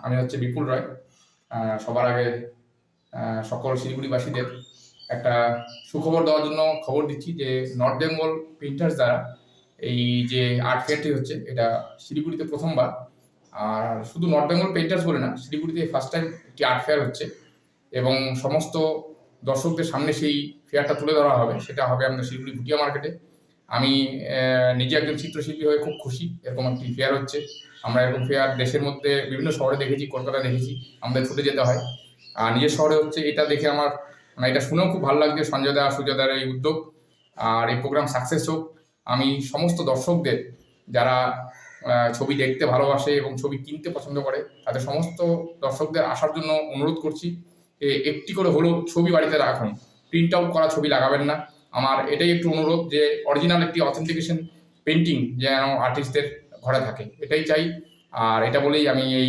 আমি হচ্ছে বিপুল রায়। সবার আগে সকল শিলিগুড়িবাসীদের একটা সুখবর দেওয়ার জন্য খবর দিচ্ছি যে নর্থ বেঙ্গল পেইন্টার্স দ্বারা এই যে আর্ট ফেয়ারটি হচ্ছে, এটা শিলিগুড়িতে প্রথমবার। আর শুধু নর্থ বেঙ্গল পেইন্টার্স বলে না, শিলিগুড়িতে ফার্স্ট টাইম একটি আর্ট ফেয়ার হচ্ছে এবং সমস্ত দর্শকদের সামনে সেই ফেয়ারটা তুলে ধরা হবে। সেটা হবে আমাদের শিলিগুড়ি ভুটিয়া মার্কেটে। আমি নিজে একজন চিত্রশিল্পী হয়ে খুব খুশি, এরকম একটি ফেয়ার হচ্ছে। আমরা এরকম ফেয়ার দেশের মধ্যে বিভিন্ন শহরে দেখেছি, কলকাতায় দেখেছি, আমাদের ছুটে যেতে হয়। আর নিজের শহরে হচ্ছে, এটা দেখে আমার এটা শুনেও খুব ভালো লাগছে সঞ্জয় দা সুজয়দার এই উদ্যোগ। আর এই প্রোগ্রাম সাকসেস হোক। আমি সমস্ত দর্শকদের যারা ছবি দেখতে ভালোবাসে এবং ছবি কিনতে পছন্দ করে, তাদের সমস্ত দর্শকদের আসার জন্য অনুরোধ করছি। একটি করে হলেও ছবি বাড়িতে রাখুন, প্রিন্ট আউট করা ছবি লাগাবেন না। আমার এটাই একটু অনুরোধ যে অরিজিনাল একটি অথেন্টিকেশন পেন্টিং যেন আর্টিস্টদের ঘরে থাকে, এটাই চাই। আর এটা বলেই আমি এই